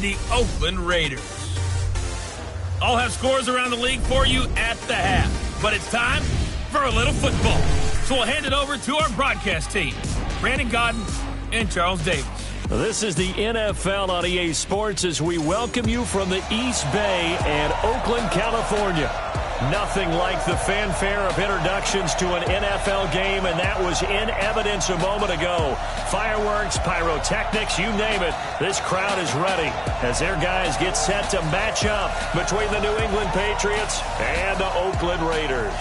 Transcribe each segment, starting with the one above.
the Oakland Raiders. I'll have scores around the league for you at the half, but it's time for a little football. So we'll hand it over to our broadcast team, Brandon Godden and Charles Davis. This is the NFL on EA Sports as we welcome you from the East Bay and Oakland, California. Nothing like the fanfare of introductions to an NFL game, and that was in evidence a moment ago. Fireworks, pyrotechnics, you name it. This crowd is ready as their guys get set to match up between the New England Patriots and the Oakland Raiders.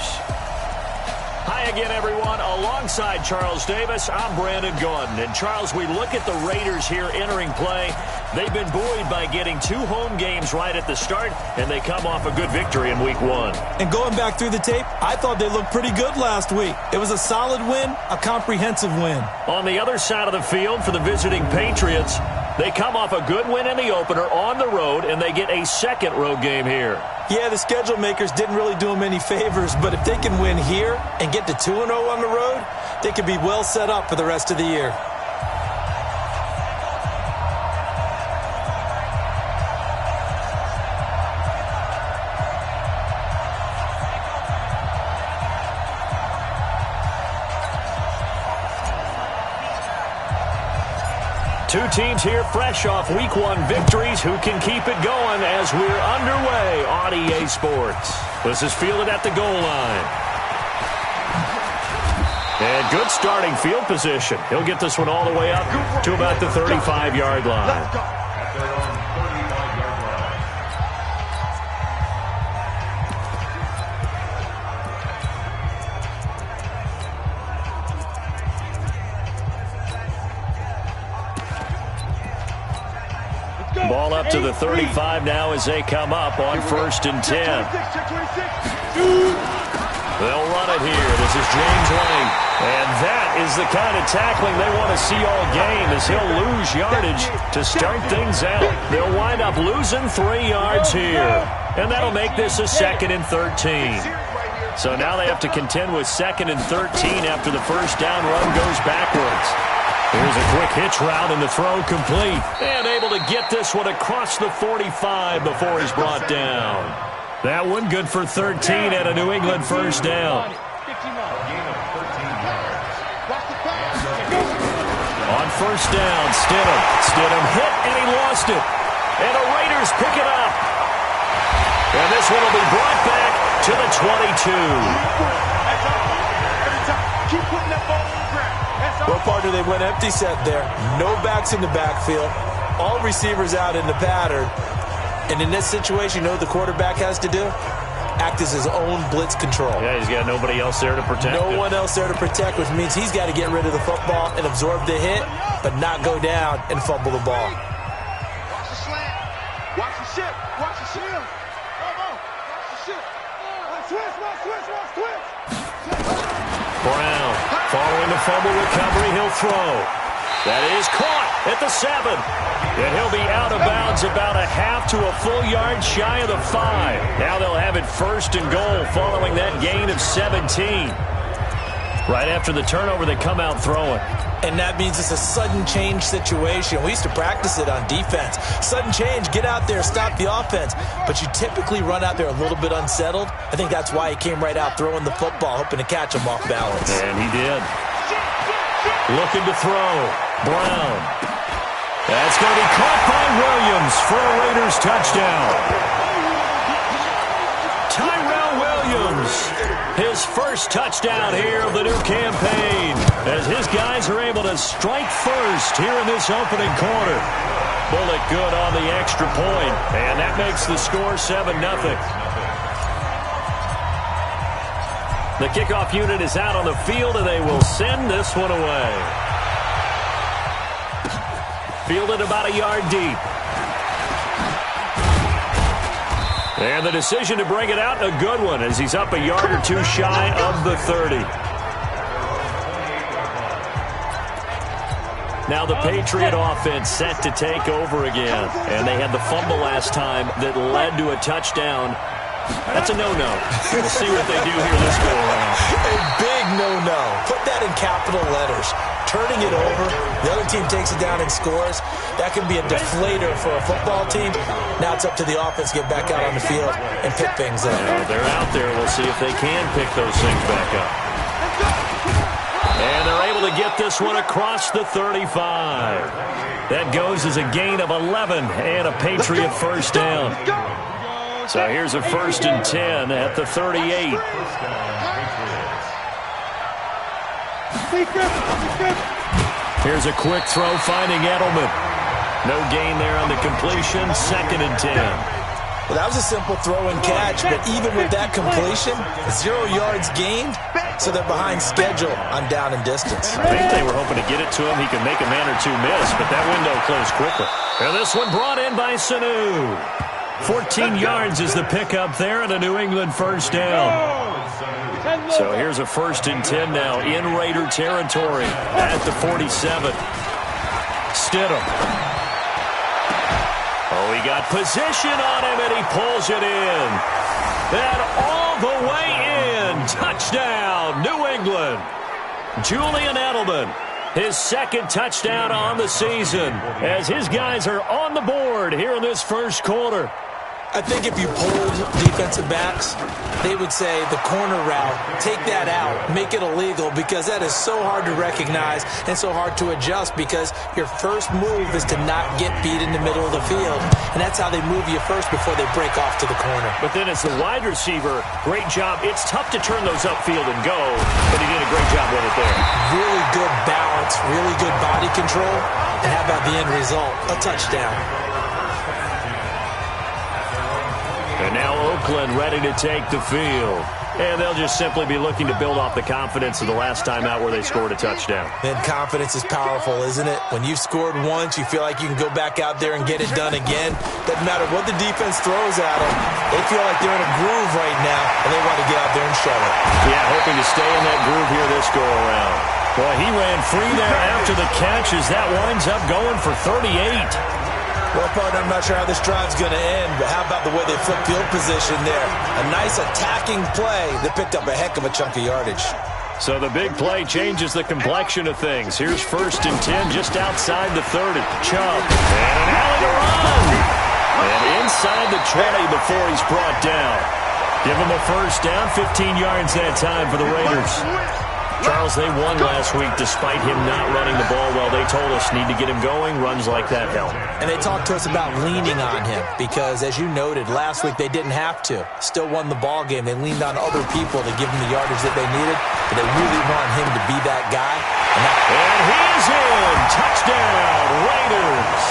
Hi again, everyone. Alongside Charles Davis, I'm Brandon Gaudin. And, Charles, we look at the Raiders here entering play. They've been buoyed by getting 2 home games right at the start, and they come off a good victory in Week 1. And going back through the tape, I thought they looked pretty good last week. It was a solid win, a comprehensive win. On the other side of the field for the visiting Patriots, they come off a good win in the opener on the road, and they get a second road game here. Yeah, the schedule makers didn't really do them any favors, but if they can win here and get to 2-0 on the road, they could be well set up for the rest of the year. Two teams here fresh off Week 1 victories who can keep it going as we're underway on EA Sports. This is fielded at the goal line. And good starting field position. He'll get this one all the way up to about the 35-yard line. Ball up to the 35 now as they come up on 1st and 10. They'll run it here. This is James Lane. And that is the kind of tackling they want to see all game as he'll lose yardage to start things out. They'll wind up losing 3 yards here. And that'll make this a 2nd and 13. So now they have to contend with 2nd and 13 after the first down run goes backwards. Here's a quick hitch route and the throw complete. And able to get this one across the 45 before he's brought down. That one good for 13 and a New England first down. On first down, Stidham hit and he lost it. And the Raiders pick it up. And this one will be brought back to the 22. Keep putting that ball on the ground. Well, partner, they went empty set there. No backs in the backfield. All receivers out in the pattern. And in this situation, you know what the quarterback has to do? Act as his own blitz control. Yeah, he's got nobody else there to protect. No one else there to protect, which means he's got to get rid of the football and absorb the hit, but not go down and fumble the ball. Watch the slant. Watch the ship. Watch the shield. Come on. Watch the ship. Switch. Brown, following the fumble recovery, he'll throw. That is caught at the 7. And he'll be out of bounds about a half to a full yard shy of the 5. Now they'll have it 1st and goal following that gain of 17. Right after the turnover, they come out throwing. And that means it's a sudden change situation. We used to practice it on defense. Sudden change, get out there, stop the offense. But you typically run out there a little bit unsettled. I think that's why he came right out throwing the football, hoping to catch him off balance. And he did. Looking to throw. Brown. That's going to be caught by Williams for a Raiders touchdown. Tyrell Williams, his first touchdown here of the new campaign, as his guys are able to strike first here in this opening quarter. Bullet good on the extra point, and that makes the score 7-0. The kickoff unit is out on the field, and they will send this one away. Fielded about a yard deep. And the decision to bring it out, a good one, as he's up a yard or two shy of the 30. Now the Patriot offense set to take over again. And they had the fumble last time that led to a touchdown. That's a no-no. We'll see what they do here this go around. A big no-no. Put that in capital letters. turning it over. The other team takes it down and scores. That can be a deflator for a football team. Now it's up to the offense to get back out on the field and pick things up. Well, they're out there. We'll see if they can pick those things back up. And they're able to get this one across the 35. That goes as a gain of 11 and a Patriot first down. So here's a 1st and 10 at the 38. Here's a quick throw finding Edelman. No gain there on the completion. 2nd and 10. Well, that was a simple throw and catch, but even with that completion, 0 yards gained, so they're behind schedule on down and distance. I think they were hoping to get it to him. He could make a man or two miss, but that window closed quickly. And this one brought in by Sanu. 14 yards is the pickup there and a New England first down. So here's a 1st and 10 now in Raider territory at the 47. Stidham. Oh, he got position on him, and he pulls it in. And all the way in. Touchdown, New England. Julian Edelman, his 2nd touchdown on the season, as his guys are on the board here in this first quarter. I think if you polled defensive backs, they would say the corner route, take that out, make it illegal, because that is so hard to recognize and so hard to adjust, because your first move is to not get beat in the middle of the field. And that's how they move you first before they break off to the corner. But then as the wide receiver, great job. It's tough to turn those upfield and go, but he did a great job with it there. Really good balance, really good body control. And how about the end result? A touchdown. And now Oakland ready to take the field. And they'll just simply be looking to build off the confidence of the last time out where they scored a touchdown. And confidence is powerful, isn't it? When you've scored once, you feel like you can go back out there and get it done again. Doesn't matter what the defense throws at them. They feel like they're in a groove right now, and they want to get out there and show it. Yeah, hoping to stay in that groove here this go-around. Boy, he ran free there after the catch as that winds up going for 38. Well, partner, I'm not sure how this drive's going to end, but how about the way they flip field position there? A nice attacking play that picked up a heck of a chunk of yardage. So the big play changes the complexion of things. Here's 1st and 10 just outside the 30. Chubb. And an alley to run. And inside the 20 before he's brought down. Give him a first down, 15 yards that time for the Raiders. Charles, they won last week despite him not running the ball well. They told us need to get him going. Runs like that help. And they talked to us about leaning on him because, as you noted, last week they didn't have to. Still won the ball game. They leaned on other people to give him the yardage that they needed, but they really want him to be that guy. And he's in. Touchdown, Raiders.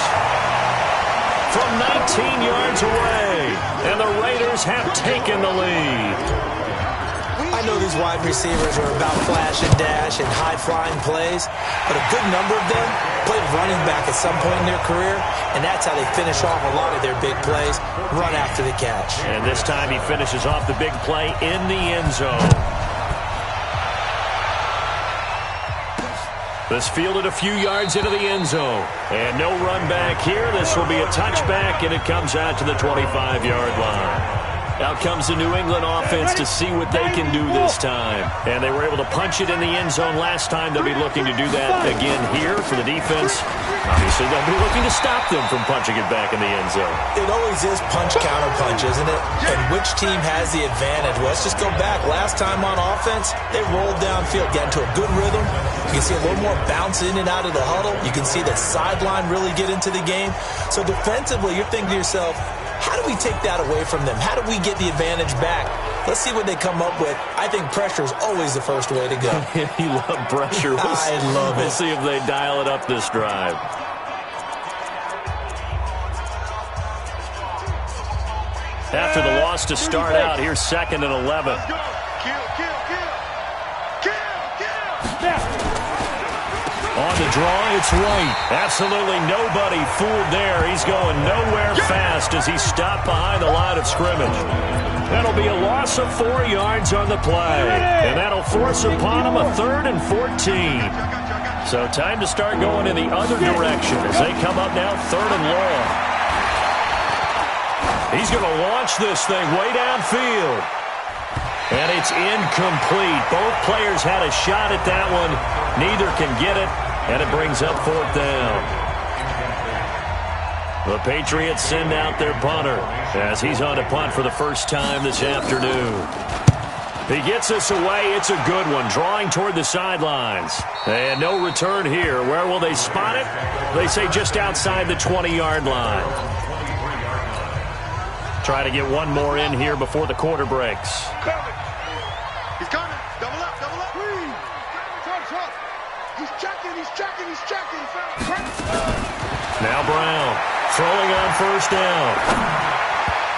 From 19 yards away, and the Raiders have taken the lead. I know these wide receivers are about flash and dash and high-flying plays, but a good number of them played running back at some point in their career, and that's how they finish off a lot of their big plays, run after the catch. And this time he finishes off the big play in the end zone. This fielded a few yards into the end zone. And no run back here. This will be a touchback, and it comes out to the 25-yard line. Out comes the New England offense to see what they can do this time. And they were able to punch it in the end zone last time. They'll be looking to do that again here for the defense. Obviously, they'll be looking to stop them from punching it back in the end zone. It always is punch-counter-punch, isn't it? And which team has the advantage? Well, let's just go back. Last time on offense, they rolled downfield, got into a good rhythm. You can see a little more bounce in and out of the huddle. You can see the sideline really get into the game. So defensively, you're thinking to yourself, how do we take that away from them? How do we get the advantage back? Let's see what they come up with. I think pressure is always the first way to go. You love pressure. I love it. We'll see if they dial it up this drive. After the loss to start out, here's 2nd and 11. On the draw, it's Wright. Absolutely nobody fooled there. He's going nowhere fast as he's stopped behind the line of scrimmage. That'll be a loss of 4 yards on the play. And that'll force upon him a 3rd and 14. So time to start going in the other direction as they come up now 3rd and long. He's going to launch this thing way downfield. And it's incomplete. Both players had a shot at that one. Neither can get it. And it brings up 4th down. The Patriots send out their punter as he's on to punt for the first time this afternoon. He gets this away. It's a good one, drawing toward the sidelines. And no return here. Where will they spot it? They say just outside the 20-yard line. Try to get one more in here before the quarter breaks. He's coming. Double up, double up. He's checking, he's checking, he's checking. Now Brown throwing on 1st down.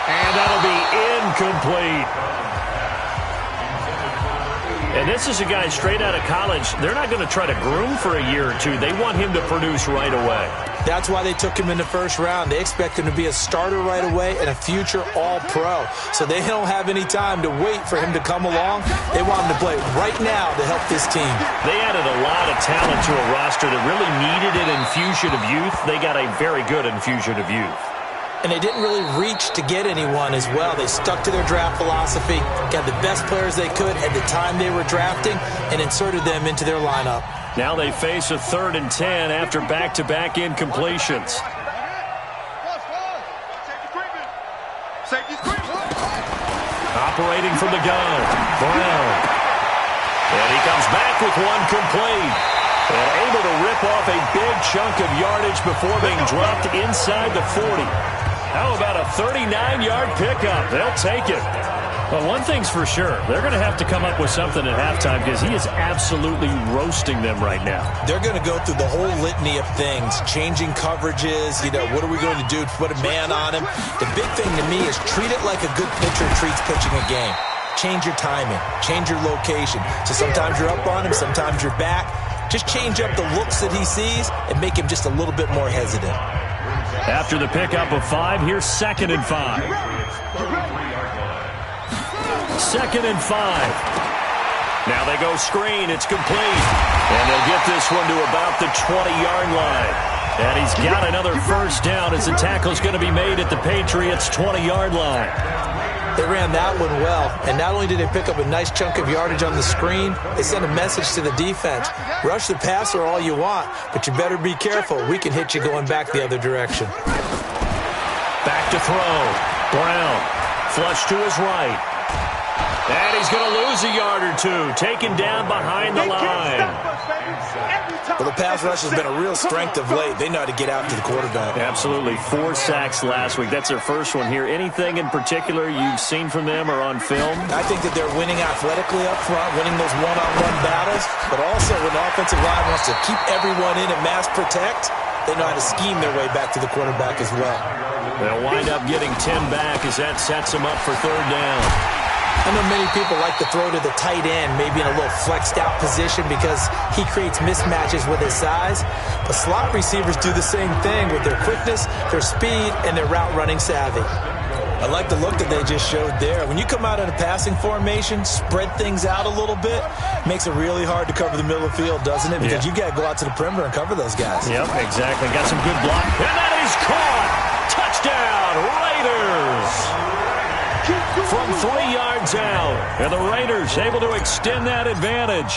And that'll be incomplete. And this is a guy straight out of college. They're not going to try to groom for a year or two. They want him to produce right away. That's why they took him in the 1st round. They expect him to be a starter right away and a future all-pro. So they don't have any time to wait for him to come along. They want him to play right now to help this team. They added a lot of talent to a roster that really needed an infusion of youth. They got a very good infusion of youth. And they didn't really reach to get anyone as well. They stuck to their draft philosophy, got the best players they could at the time they were drafting, and inserted them into their lineup. Now they face a 3rd and 10 after back-to-back incompletions. Operating from the gun, Brown. And he comes back with one complete. And able to rip off a big chunk of yardage before being dropped inside the 40. How about a 39-yard pickup? They'll take it. Well, one thing's for sure. They're going to have to come up with something at halftime because he is absolutely roasting them right now. They're going to go through the whole litany of things, changing coverages, what are we going to do to put a man on him? The big thing to me is treat it like a good pitcher treats pitching a game. Change your timing, change your location. So sometimes you're up on him, sometimes you're back. Just change up the looks that he sees and make him just a little bit more hesitant. After the pickup of 5, here's 2nd and 5. 2nd and 5. Now they go screen. It's complete. And they'll get this one to about the 20-yard line. And he's got another 1st down as the tackle's going to be made at the Patriots' 20-yard line. They ran that one well, and not only did they pick up a nice chunk of yardage on the screen, they sent a message to the defense. Rush the passer all you want, but you better be careful. We can hit you going back the other direction. Back to throw. Brown, flush to his right. And he's going to lose a yard or two, taken down behind the line. Well, the pass rush has been a real strength of late. They know how to get out to the quarterback. Absolutely. 4 sacks last week. That's their first one here. Anything in particular you've seen from them or on film? I think that they're winning athletically up front, winning those one-on-one battles, but also when the offensive line wants to keep everyone in and mass protect, they know how to scheme their way back to the quarterback as well. They'll wind up getting 10 back as that sets them up for 3rd down. I know many people like to throw to the tight end, maybe in a little flexed out position because he creates mismatches with his size. But slot receivers do the same thing with their quickness, their speed, and their route running savvy. I like the look that they just showed there. When you come out in a passing formation, spread things out a little bit, makes it really hard to cover the middle of the field, doesn't it? Because you got to go out to the perimeter and cover those guys. Yep, exactly. Got some good block. And that is caught. Touchdown, Raiders. From 3 yards out. And the Raiders able to extend that advantage.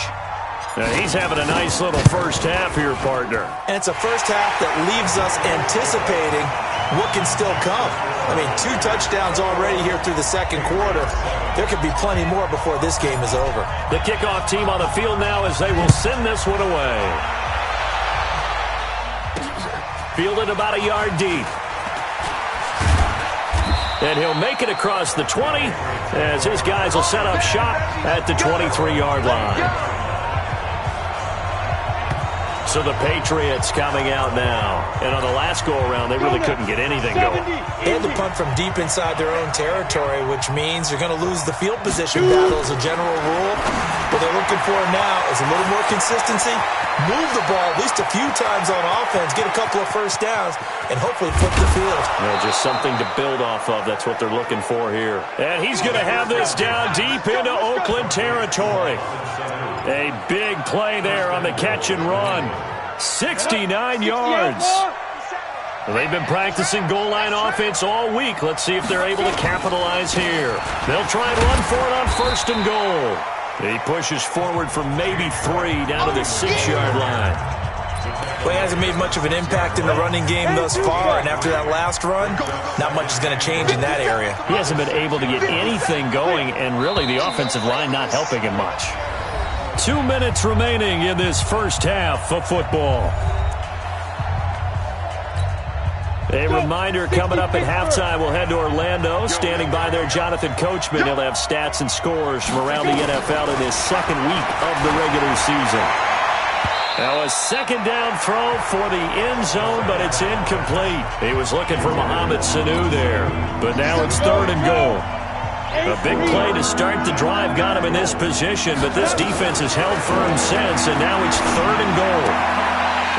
Now he's having a nice little first half here, partner. And it's a first half that leaves us anticipating what can still come. I mean, 2 touchdowns already here through the 2nd quarter. There could be plenty more before this game is over. The kickoff team on the field now as they will send this one away. Fielded about a yard deep. And he'll make it across the 20 as his guys will set up shop at the 23-yard line. So the Patriots coming out now. And on the last go-around, they really couldn't get anything going. They had to punt from deep inside their own territory, which means you're going to lose the field position battle as a general rule. What they're looking for now is a little more consistency, move the ball at least a few times on offense, get a couple of first downs, and hopefully flip the field. Just something to build off of. That's what they're looking for here. And he's going to have this down deep into Oakland territory. A big play there on the catch and run. 69 yards. They've been practicing goal line offense all week. Let's see if they're able to capitalize here. They'll try and run for it on 1st and goal. He pushes forward from maybe 3 down to the 6-yard line. Well, he hasn't made much of an impact in the running game thus far, and after that last run, not much is going to change in that area. He hasn't been able to get anything going, and really the offensive line not helping him much. 2 minutes remaining in this first half of football. A reminder coming up at halftime. We'll head to Orlando. Standing by there, Jonathan Coachman. He'll have stats and scores from around the NFL in his second week of the regular season. Now a second down throw for the end zone, but it's incomplete. He was looking for Mohamed Sanu there, but now it's 3rd and goal. A big play to start the drive got him in this position, but this defense has held firm since, and now it's 3rd and goal.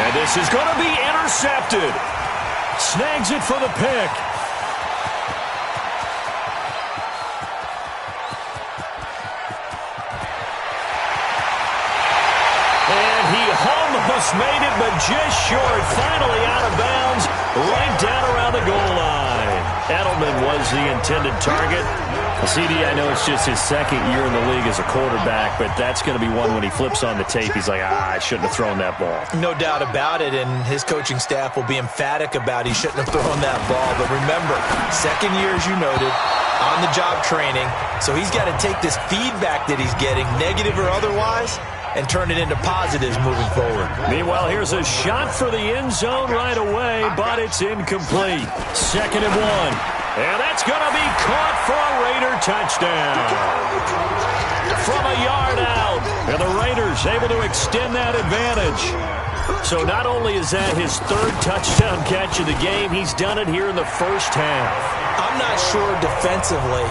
And this is going to be intercepted. Snags it for the pick. And he almost made it, but just short. Finally out of bounds, right down around the goal line. Edelman was the intended target. CD, I know it's just his second year in the league as a quarterback, but that's going to be one when he flips on the tape. He's like, I shouldn't have thrown that ball. No doubt about it, and his coaching staff will be emphatic about he shouldn't have thrown that ball. But remember, second year, as you noted, on-the-job training, so he's got to take this feedback that he's getting, negative or otherwise, and turn it into positives moving forward. Meanwhile, here's a shot for the end zone right away, but it's incomplete. 2nd and 1. And that's going to be caught for a Raider touchdown. From a yard out. And the Raiders able to extend that advantage. So not only is that his 3rd touchdown catch of the game, he's done it here in the first half. I'm not sure defensively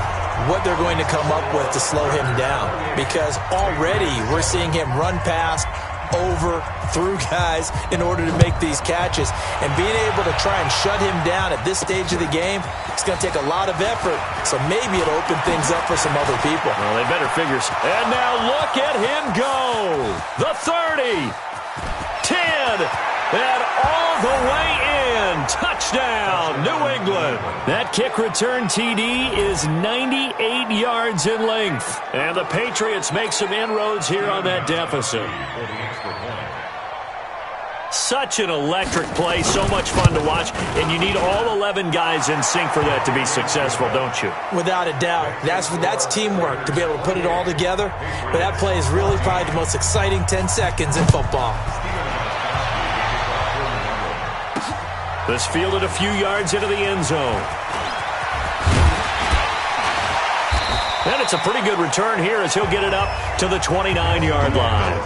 what they're going to come up with to slow him down, because already we're seeing him run past, over, through guys in order to make these catches. And being able to try and shut him down at this stage of the game, it's going to take a lot of effort. So maybe it'll open things up for some other people. Well, they better figure. And now look at him go. The 30. 10. And all the way in. Touchdown, New England. That kick return TD is 98 yards in length. And the Patriots make some inroads here on that deficit. Such an electric play, so much fun to watch, and you need all 11 guys in sync for that to be successful, don't you? Without a doubt. That's teamwork, to be able to put it all together. But that play is really probably the most exciting 10 seconds in football. This fielded a few yards into the end zone. And it's a pretty good return here as he'll get it up to the 29-yard line.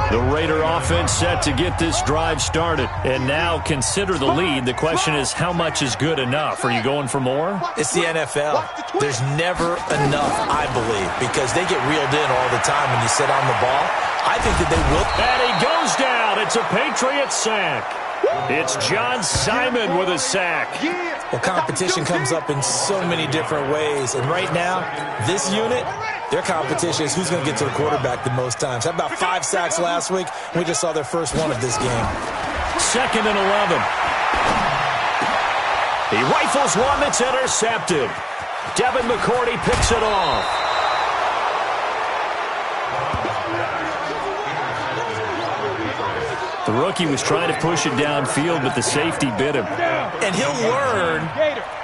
The Raider offense set to get this drive started. And now consider the lead. The question is, how much is good enough? Are you going for more? It's the NFL. There's never enough, I believe, because they get reeled in all the time when you sit on the ball. I think that they will. And he goes down. It's a Patriot sack. It's John Simon with a sack. Well, competition comes up in so many different ways. And right now, this unit, their competition is who's going to get to the quarterback the most times. How about 5 sacks last week? We just saw their first one of this game. 2nd and 11. He rifles one that's intercepted. Devin McCourty picks it off. The rookie was trying to push it downfield, but the safety bit him. And he'll learn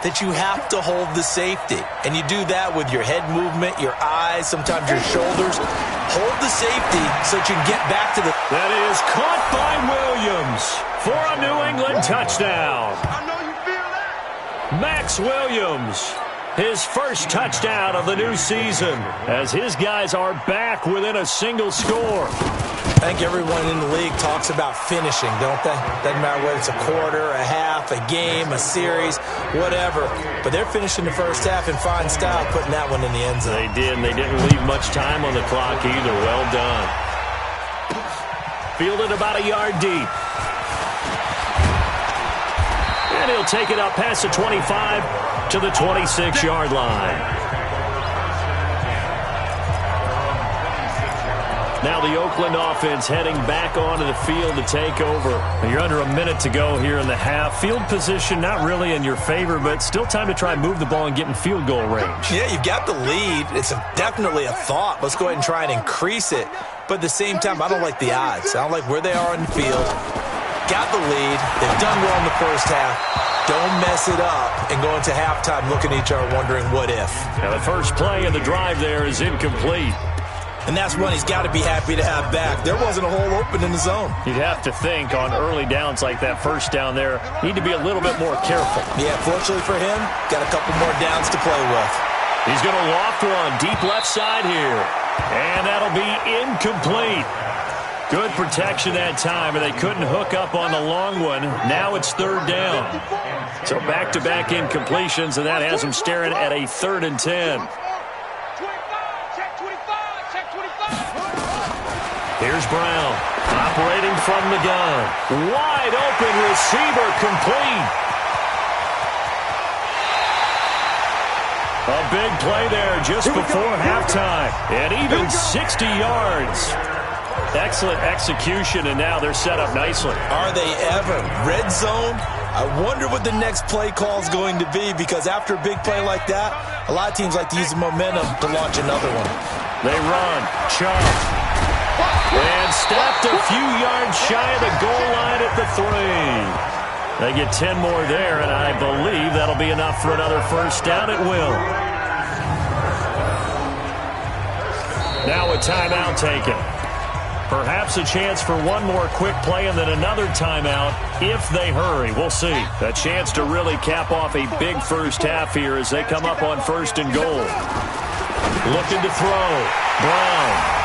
that you have to hold the safety. And you do that with your head movement, your eyes, sometimes your shoulders. Hold the safety so that you can get back to the... That is caught by Williams for a New England touchdown. I know you feel that. Max Williams, his first touchdown of the new season, as his guys are back within a single score. I think everyone in the league talks about finishing, don't they? Doesn't matter whether it's a quarter, a half, a game, a series, whatever. But they're finishing the first half in fine style, putting that one in the end zone. They did, and they didn't leave much time on the clock either. Well done. Fielded about a yard deep. And he'll take it up past the 25 to the 26-yard line. Now the Oakland offense heading back onto the field to take over. You're under a minute to go here in the half. Field position not really in your favor, but still time to try and move the ball and get in field goal range. Yeah, you've got the lead. It's definitely a thought. Let's go ahead and try and increase it. But at the same time, I don't like the odds. I don't like where they are on the field. Got the lead. They've done well in the first half. Don't mess it up and go into halftime looking at each other wondering what if. Now the first play of the drive there is incomplete. And that's one he's got to be happy to have back. There wasn't a hole open in the zone. You'd have to think on early downs like that first down there, need to be a little bit more careful. Yeah, fortunately for him, got a couple more downs to play with. He's going to loft one deep left side here. And that'll be incomplete. Good protection that time, but they couldn't hook up on the long one. Now it's third down. So back-to-back incompletions, and that has them staring at a 3rd and 10. Here's Brown, operating from the gun. Wide open receiver, complete. A big play there just before halftime. And even 60 yards. Excellent execution, and now they're set up nicely. Are they ever? Red zone? I wonder what the next play call is going to be, because after a big play like that, a lot of teams like to use the momentum to launch another one. They run. Chop. And stopped a few yards shy of the goal line at the 3. They get 10 more there, and I believe that'll be enough for another first down. It will. Now a timeout taken. Perhaps a chance for one more quick play and then another timeout if they hurry. We'll see. A chance to really cap off a big first half here as they come up on 1st and goal. Looking to throw. Brown.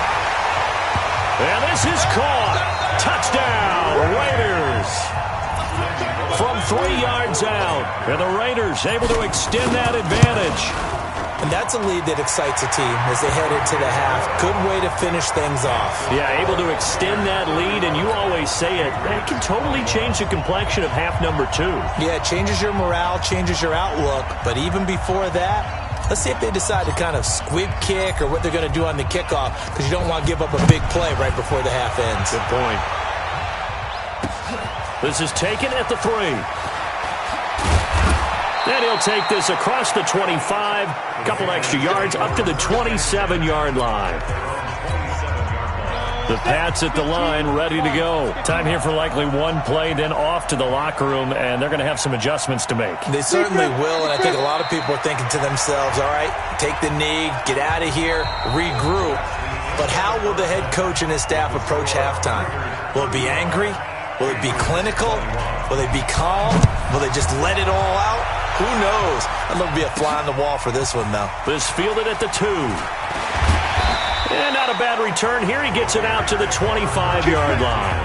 And this is caught. Touchdown, Raiders. From 3 yards out. And the Raiders able to extend that advantage. And that's a lead that excites a team as they head into the half. Good way to finish things off. Yeah, able to extend that lead, and you always say it can totally change the complexion of half number 2. Yeah, it changes your morale, changes your outlook. But even before that, let's see if they decide to kind of squib kick or what they're going to do on the kickoff, because you don't want to give up a big play right before the half ends. Good point. This is taken at the 3. And he'll take this across the 25, a couple extra yards, up to the 27-yard line. The Pats at the line, ready to go. Time here for likely one play, then off to the locker room, and they're going to have some adjustments to make. They certainly will, and I think a lot of people are thinking to themselves, all right, take the knee, get out of here, regroup. But how will the head coach and his staff approach halftime? Will it be angry? Will it be clinical? Will they be calm? Will they just let it all out? Who knows? I'd love to be a fly on the wall for this one, though. This fielded at the 2. And not a bad return. Here he gets it out to the 25-yard line.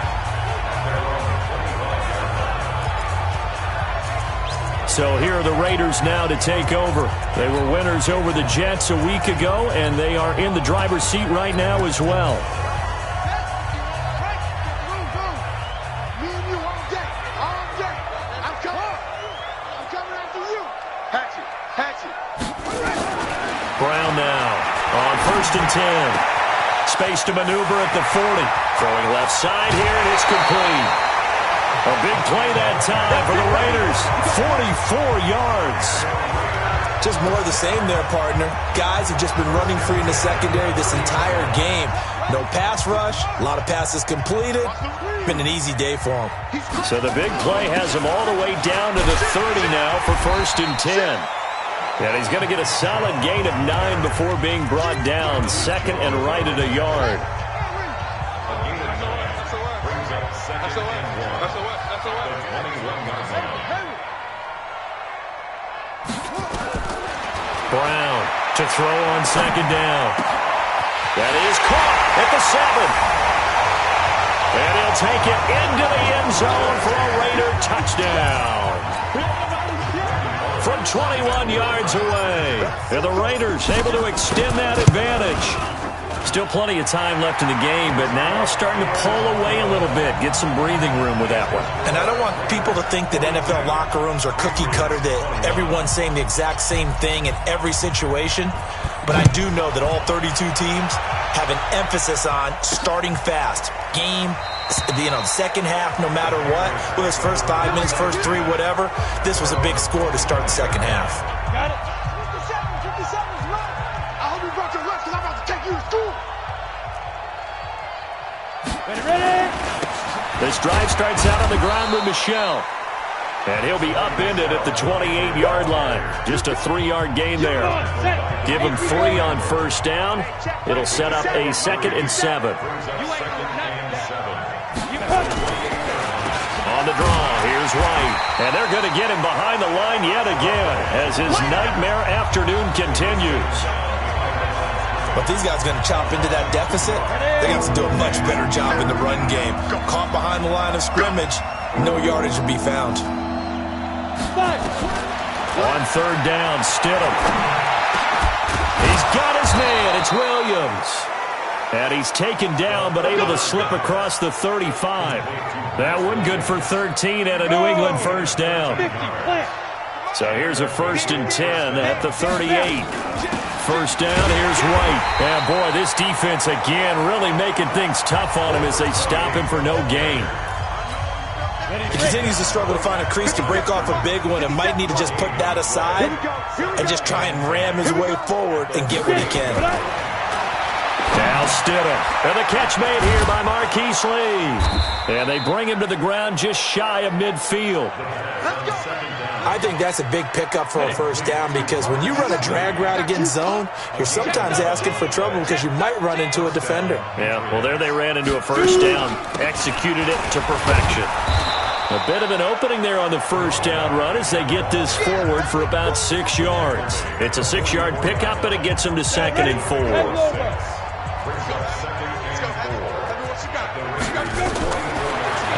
So here are the Raiders now to take over. They were winners over the Jets a week ago, and they are in the driver's seat right now as well. Brown now on 1st and 10. Space to maneuver at the 40. Throwing left side here, and it's complete. A big play that time for the Raiders. 44 yards. Just more of the same there, partner. Guys have just been running free in the secondary this entire game. No pass rush, a lot of passes completed. Been an easy day for them. So the big play has him all the way down to the 30 now for 1st and 10. And he's going to get a solid gain of 9 before being brought down. 2nd and right at a yard. Brown to throw on 2nd down. That is caught at the 7. And he'll take it into the end zone for a Raider touchdown. From 21 yards away. And the Raiders able to extend that advantage. Still plenty of time left in the game, but now starting to pull away a little bit. Get some breathing room with that one. And I don't want people to think that NFL locker rooms are cookie cutter, that everyone's saying the exact same thing in every situation. But I do know that all 32 teams have an emphasis on starting fast. Second half, no matter what, whether it's first 5 minutes, first 3, whatever, this was a big score to start the second half. Got it. 50 seconds left. I hope you brought your left because I'm about to take you to school. Ready? This drive starts out on the ground with Michel. And he'll be upended at the 28-yard line. Just a 3-yard gain there. Give him 3 on first down. It'll set up a 2nd and 7. On the draw, here's White. And they're going to get him behind the line yet again as his nightmare afternoon continues. But these guys are going to chop into that deficit. They're going to have to do a much better job in the run game. Caught behind the line of scrimmage, no yardage to be found. On third down, Stidham. He's got his man. It's Williams. And he's taken down but able to slip across the 35. That one good for 13 and a New England first down. So here's a 1st and 10 at the 38. First down, here's White. And boy, this defense again really making things tough on him as they stop him for no gain. He continues to struggle to find a crease to break off a big one and might need to just put that aside and just try and ram his way forward and get what he can. Now Stidham. And the catch made here by Marquise Lee. And they bring him to the ground just shy of midfield. I think that's a big pickup for a first down because when you run a drag route against zone, you're sometimes asking for trouble because you might run into a defender. Yeah, well, there they ran into a first down, executed it to perfection. A bit of an opening there on the first down run as they get this forward for about 6 yards. It's a 6-yard pickup, and it gets them to 2nd and 4.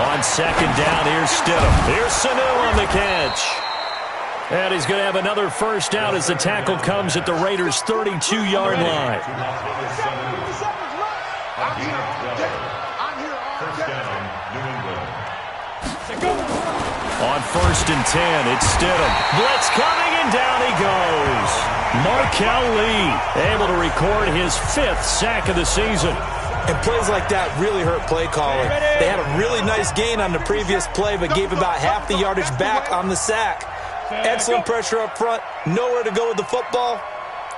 On 2nd down, here's Stidham. Here's Sanu on the catch. And he's going to have another first down as the tackle comes at the Raiders' 32-yard line. On 1st and 10, it's Stidham. Blitz coming, and down he goes. Markel Lee able to record his 5th sack of the season. And plays like that really hurt play calling. They had a really nice gain on the previous play, but gave about half the yardage back on the sack. Excellent pressure up front. Nowhere to go with the football.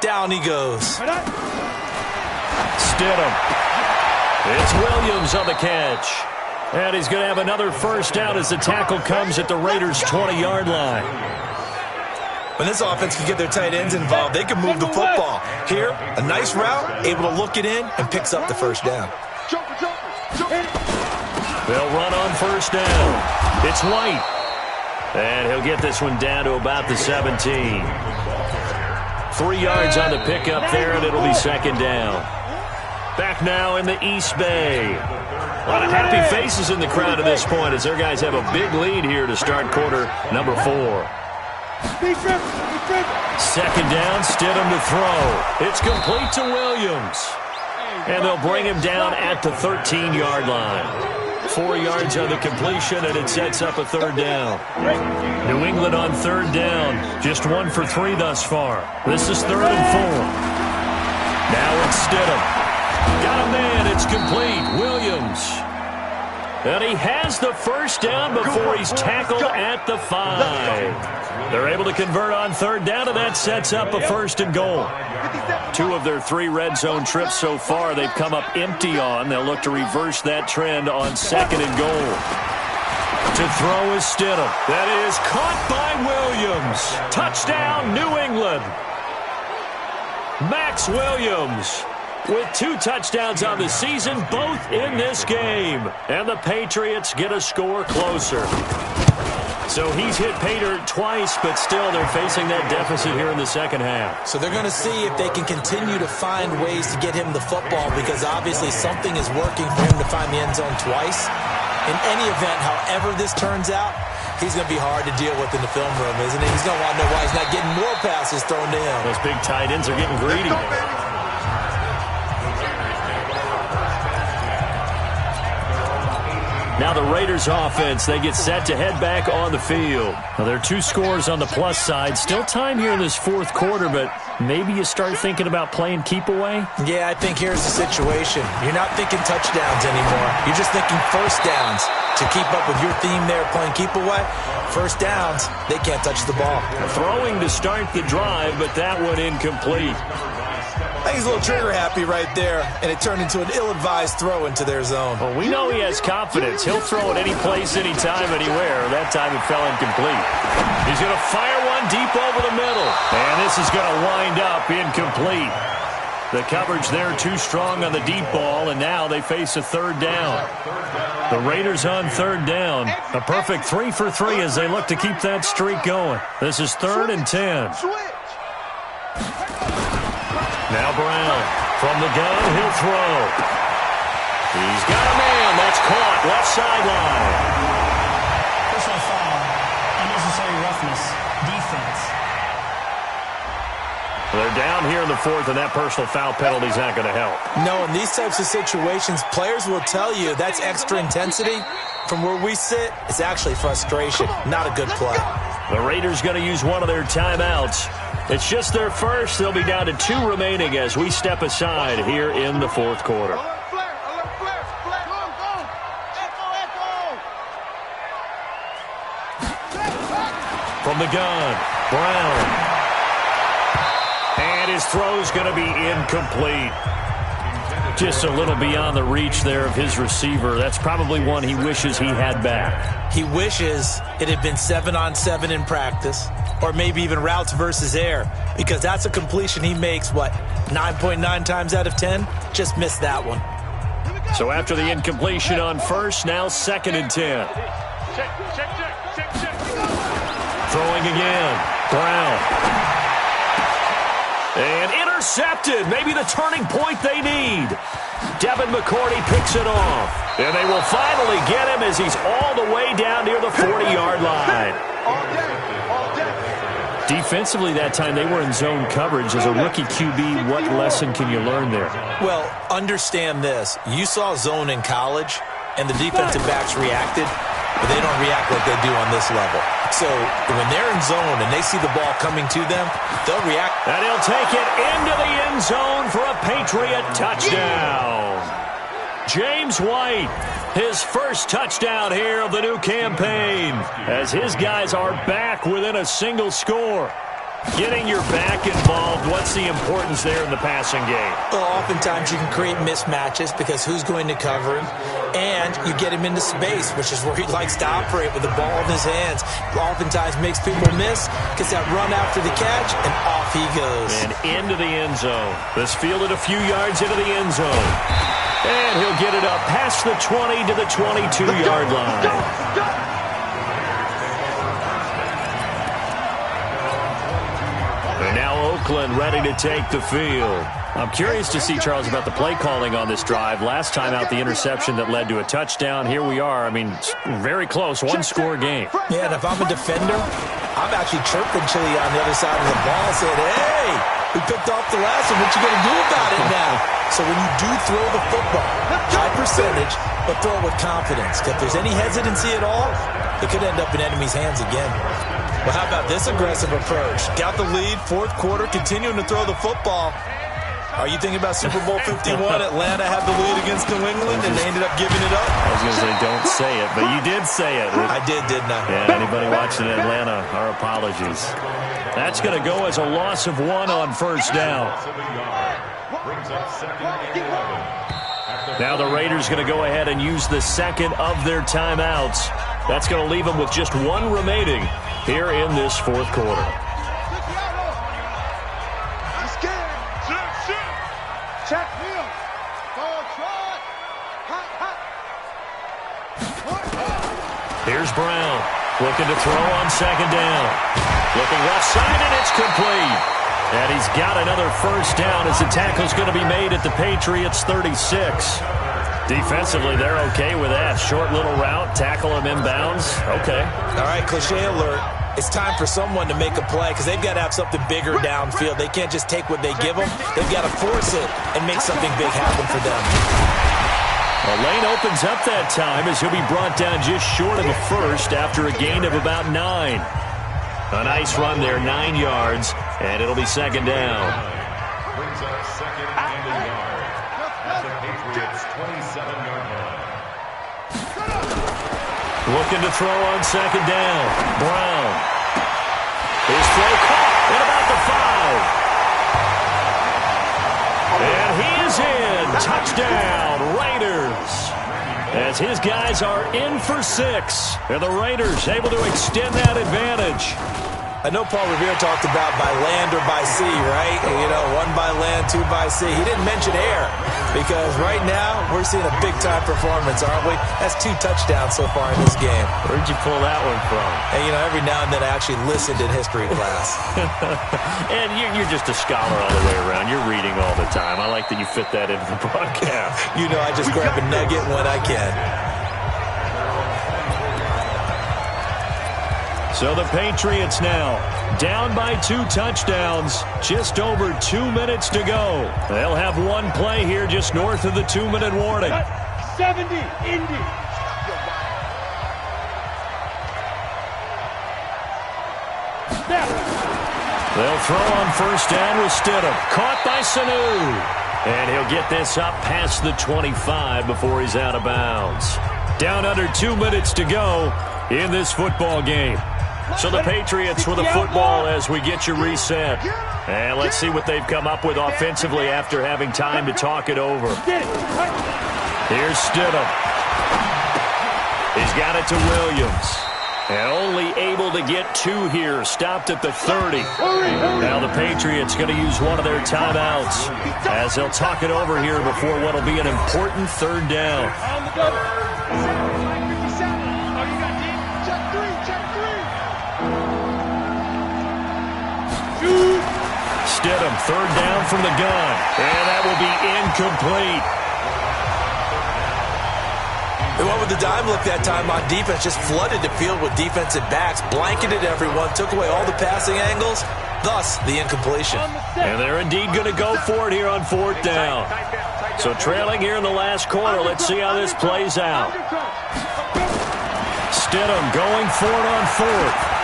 Down he goes. Stidham. It's Williams on the catch. And he's going to have another first down as the tackle comes at the Raiders' 20-yard line. When this offense can get their tight ends involved, they can move the football. Here, a nice route, able to look it in, and picks up the first down. They'll run on first down. It's White. And he'll get this one down to about the 17. 3 yards on the pickup there, and it'll be 2nd down. Back now in the East Bay. A lot of happy faces in the crowd at this point as their guys have a big lead here to start quarter number 4. 2nd down, Stidham to throw. It's complete to Williams. And they'll bring him down at the 13-yard line. 4 yards on the completion, and it sets up a 3rd down. New England on 3rd down. Just 1 for 3 thus far. This is 3rd and 4. Now it's Stidham. Got a man. It's complete. Williams. And he has the first down before he's tackled at the 5. They're able to convert on 3rd down, and that sets up a 1st and goal. 2 of their 3 red zone trips so far they've come up empty on. They'll look to reverse that trend on 2nd and goal. To throw is Stidham. That is caught by Williams. Touchdown, New England. Max Williams with 2 touchdowns on the season, both in this game. And the Patriots get a score closer. So he's hit Pater twice, but still they're facing that deficit here in the second half. So they're going to see if they can continue to find ways to get him the football because obviously something is working for him to find the end zone twice. In any event, however this turns out, he's going to be hard to deal with in the film room, isn't he? He's going to want to know why he's not getting more passes thrown to him. Those big tight ends are getting greedy. Now the Raiders offense, they get set to head back on the field. Now there are 2 scores on the plus side. Still time here in this fourth quarter, but maybe you start thinking about playing keep away? Yeah, I think here's the situation. You're not thinking touchdowns anymore. You're just thinking first downs. To keep up with your theme there, playing keep away, first downs, they can't touch the ball. Throwing to start the drive, but that one incomplete. I think he's a little trigger happy right there, and it turned into an ill-advised throw into their zone. Well, we know he has confidence. He'll throw it any place, anytime, anywhere. That time it fell incomplete. He's going to fire one deep over the middle. And this is going to wind up incomplete. The coverage there too strong on the deep ball, and now they face a third down. The Raiders on third down. A perfect 3 for 3 as they look to keep that streak going. This is 3rd and 10. Now Brown from the gun, he'll throw. He's got a man. That's caught. Left sideline. Personal foul. Unnecessary roughness. Defense. They're down here in the fourth, and that personal foul penalty is not going to help. No, in these types of situations, players will tell you that's extra intensity. From where we sit, it's actually frustration, not a good play. The Raiders going to use one of their timeouts. It's just their first. They'll be down to 2 remaining as we step aside here in the fourth quarter. From the gun, Brown. And his throw's going to be incomplete. Just a little beyond the reach there of his receiver. That's probably one he wishes he had back. He wishes it had been 7-on-7 in practice, or maybe even routes versus air, because that's a completion he makes, 9.9 times out of 10? Just missed that one. So after the incompletion on first, now 2nd and 10. Throwing again. Brown. And intercepted. Maybe the turning point they need. Devin McCourty picks it off. And they will finally get him as he's all the way down near the 40-yard line. Defensively that time, they were in zone coverage. As a rookie QB, what lesson can you learn there? Well, understand this. You saw zone in college, and the defensive backs reacted, but they don't react like they do on this level. So when they're in zone and they see the ball coming to them, they'll react. And he'll take it into the end zone for a Patriot touchdown. James White, his first touchdown here of the new campaign, as his guys are back within a single score. Getting your back involved, what's the importance there in the passing game? Well, oftentimes you can create mismatches because who's going to cover him, and you get him into space, which is where he likes to operate with the ball in his hands. Oftentimes makes people miss, gets that run after the catch, and off he goes. And into the end zone. This fielded a few yards into the end zone. And he'll get it up past the 20 to the 22-yard line. And now Oakland ready to take the field. I'm curious to see, Charles, about the play calling on this drive. Last time out, the interception that led to a touchdown. Here we are. I mean, very close, one-score game. Yeah, and if I'm a defender, I'm actually chirping Chili on the other side of the ball, saying, hey, we picked off the last one. What you going to do about it now? So when you do throw the football, high percentage, but throw it with confidence. If there's any hesitancy at all, it could end up in enemy's hands again. Well, how about this aggressive approach? Got the lead, fourth quarter, continuing to throw the football. Are you thinking about Super Bowl 51? Atlanta had the lead against New England, and they ended up giving it up? I was going to say, don't say it, but you did say it. I did, didn't I? Yeah, anybody watching in Atlanta, our apologies. That's going to go as a loss of 1 on first down. Now the Raiders going to go ahead and use the second of their timeouts. That's going to leave them with just 1 remaining here in this fourth quarter. Here's Brown, looking to throw on second down. Looking left side, and it's complete. And he's got another first down as the tackle's going to be made at the Patriots' 36. Defensively, they're okay with that. Short little route, tackle him inbounds. Okay. All right, cliche alert. It's time for someone to make a play because they've got to have something bigger downfield. They can't just take what they give them. They've got to force it and make something big happen for them. The lane opens up that time as he'll be brought down just short of the first after a gain of about 9. A nice run there, 9 yards, and it'll be second down. Brings up second and a yard at the Patriots' 27-yard line. Looking to throw on second down. Brown. His throw caught at about the 5. And he is in. Touchdown, Raiders. As his guys are in for 6. And the Raiders able to extend that advantage. I know Paul Revere talked about by land or by sea, right? You know, 1 by land, 2 by sea. He didn't mention air because right now we're seeing a big-time performance, aren't we? That's 2 touchdowns so far in this game. Where'd you pull that one from? And, you know, every now and then I actually listened in history class. And you're just a scholar all the way around. You're reading all the time. I like that you fit that into the broadcast. You know, I just grab a nugget when I can. So the Patriots now down by 2 touchdowns, just over 2 minutes to go. They'll have one play here just north of the 2-minute warning. 70, Indy. They'll throw on first down with Stidham. Caught by Sanu. And he'll get this up past the 25 before he's out of bounds. Down under 2 minutes to go in this football game. So the Patriots with the football as we get you reset. And let's see what they've come up with offensively after having time to talk it over. Here's Stidham. He's got it to Williams. And only able to get 2 here. Stopped at the 30. Now the Patriots going to use one of their timeouts as they'll talk it over here before what will be an important 3rd down. Stidham, 3rd down from the gun. And that will be incomplete. They went with the dime look that time on defense, just flooded the field with defensive backs, blanketed everyone, took away all the passing angles, thus the incompletion. And they're indeed going to go for it here on 4th down. So trailing here in the last quarter, let's see how this plays out. Stidham going for it on 4th.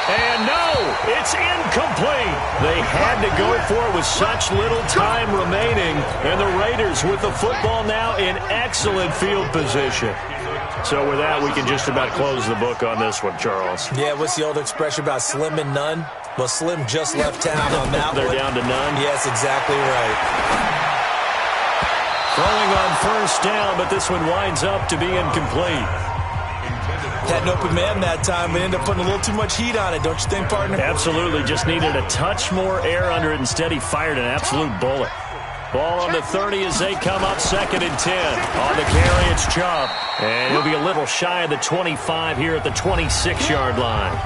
And no, it's incomplete. They had to go for it with such little time remaining. And the Raiders with the football now in excellent field position. So with that, we can just about close the book on this one, Charles. Yeah, what's the old expression about slim and none? Well, Slim just left town on that They're one. down to none? Yes, exactly right. Throwing on first down, but this one winds up to be incomplete. Had an open man that time, but ended up putting a little too much heat on it, don't you think, partner? Absolutely. Just needed a touch more air under it. Instead, he fired an absolute bullet. Ball on the 30 as they come up 2nd and 10. On the carry, it's Chubb. And he'll be a little shy of the 25 here at the 26-yard line.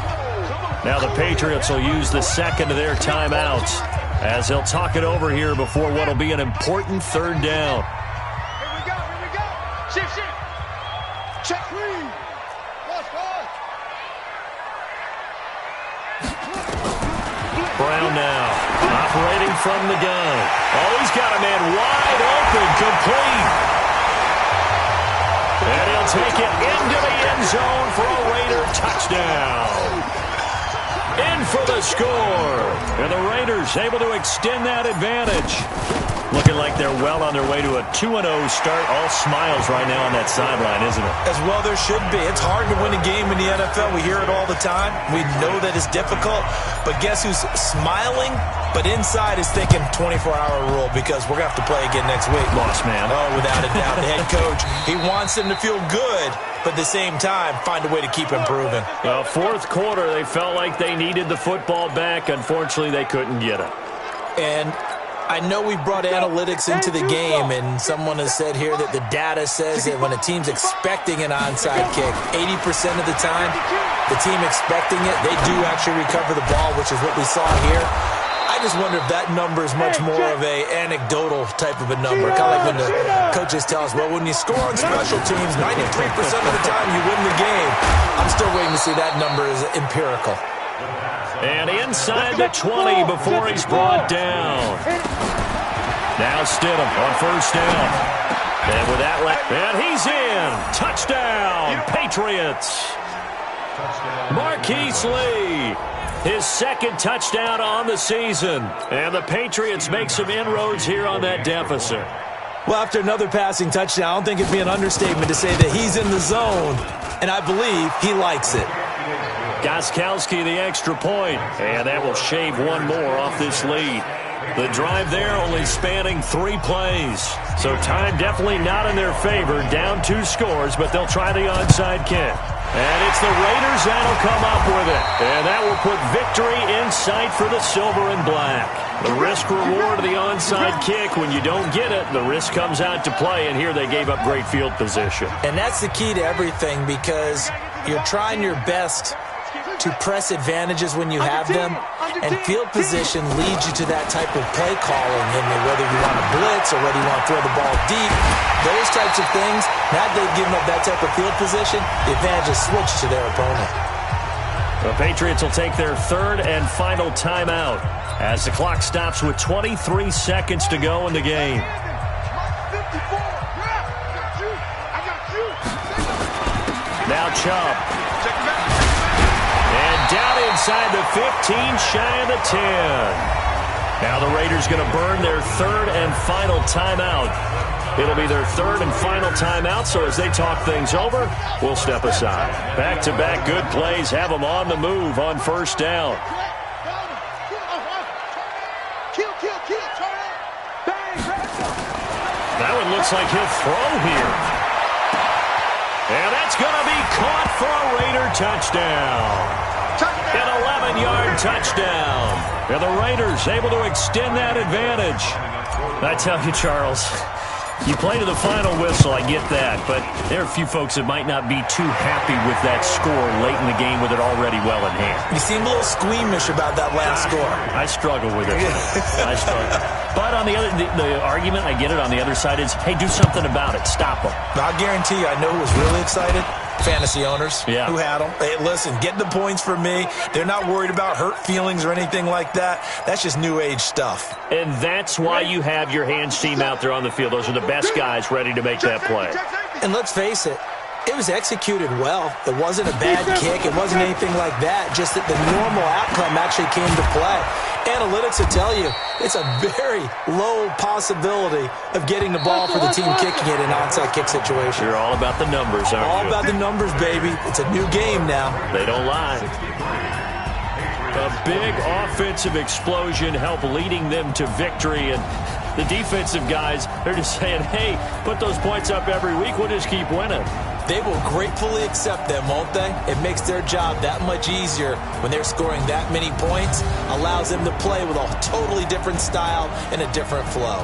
Now the Patriots will use the 2nd of their timeouts as they'll talk it over here before what will be an important 3rd down. Here we go. Shift. Check 3. Brown now, operating from the gun. Oh, he's got a man wide open, complete. And he'll take it into the end zone for a Raider touchdown. In for the score. And the Raiders able to extend that advantage. Looking like they're well on their way to a 2-0 start. All smiles right now on that sideline, isn't it? As well there should be. It's hard to win a game in the NFL. We hear it all the time. We know that it's difficult. But guess who's smiling? But inside is thinking 24-hour rule because we're going to have to play again next week. Lost man. Oh, without a doubt. The head coach, he wants them to feel good, but at the same time, find a way to keep improving. Well, 4th quarter, they felt like they needed the football back. Unfortunately, they couldn't get it. And I know we brought analytics into the game, and someone has said here that the data says that when a team's expecting an onside kick, 80% of the time, the team expecting it, they do actually recover the ball, which is what we saw here. I just wonder if that number is much more of a anecdotal type of a number. Kind of like when the coaches tell us, well, when you score on special teams, 93% of the time you win the game. I'm still waiting to see that number is empirical. And inside the 20 before he's brought down. Now Stidham on first down. And with that, and he's in. Touchdown, Patriots. Marquise Lee, his second touchdown on the season. And the Patriots make some inroads here on that deficit. Well, after another passing touchdown, I don't think it'd be an understatement to say that he's in the zone, and I believe he likes it. Gostkowski the extra point, and that will shave one more off this lead. The drive there only spanning 3 plays. So time definitely not in their favor. Down 2 scores, but they'll try the onside kick. And it's the Raiders that'll come up with it. And that will put victory in sight for the silver and black. The risk-reward of the onside kick, when you don't get it, the risk comes out to play, and here they gave up great field position. And that's the key to everything, because you're trying your best to press advantages when you have them, and field position leads you to that type of play calling, and whether you want to blitz or whether you want to throw the ball deep, those types of things. Now they've given up that type of field position, the advantage is switched to their opponent. The Patriots will take their third and final timeout as the clock stops with 23 seconds to go in the game. Now Chubb. And down inside the 15, shy of the 10. Now the Raiders going to burn their third and final timeout. It'll be their third and final timeout, so as they talk things over, we'll step aside. Back-to-back good plays have them on the move on first down. That one looks like he'll throw here. And that's going to be caught for a Raider touchdown. An 11-yard touchdown. And the Raiders able to extend that advantage. I tell you, Charles, you play to the final whistle, I get that. But there are a few folks that might not be too happy with that score late in the game with it already well in hand. You seem a little squeamish about that last score. I struggle with it. I struggle. But on the other, the argument, I get it, on the other side is, hey, do something about it. Stop them. I'll guarantee you, I know who was really excited. Fantasy owners who had them. Hey, listen, get the points for me. They're not worried about hurt feelings or anything like that. That's just new age stuff. And that's why you have your hands team out there on the field. Those are the best guys ready to make that play. And let's face it, it was executed well. It wasn't a bad kick. It wasn't anything like that. Just that the normal outcome actually came to play. Analytics will tell you it's a very low possibility of getting the ball for the team kicking it in an onside kick situation. You're all about the numbers, aren't you? All about the numbers, baby. It's a new game now. They don't lie. A big offensive explosion helped leading them to victory, and the defensive guys, they're just saying, hey, put those points up every week, we'll just keep winning. They will gratefully accept them, won't they? It makes their job that much easier when they're scoring that many points. Allows them to play with a totally different style and a different flow.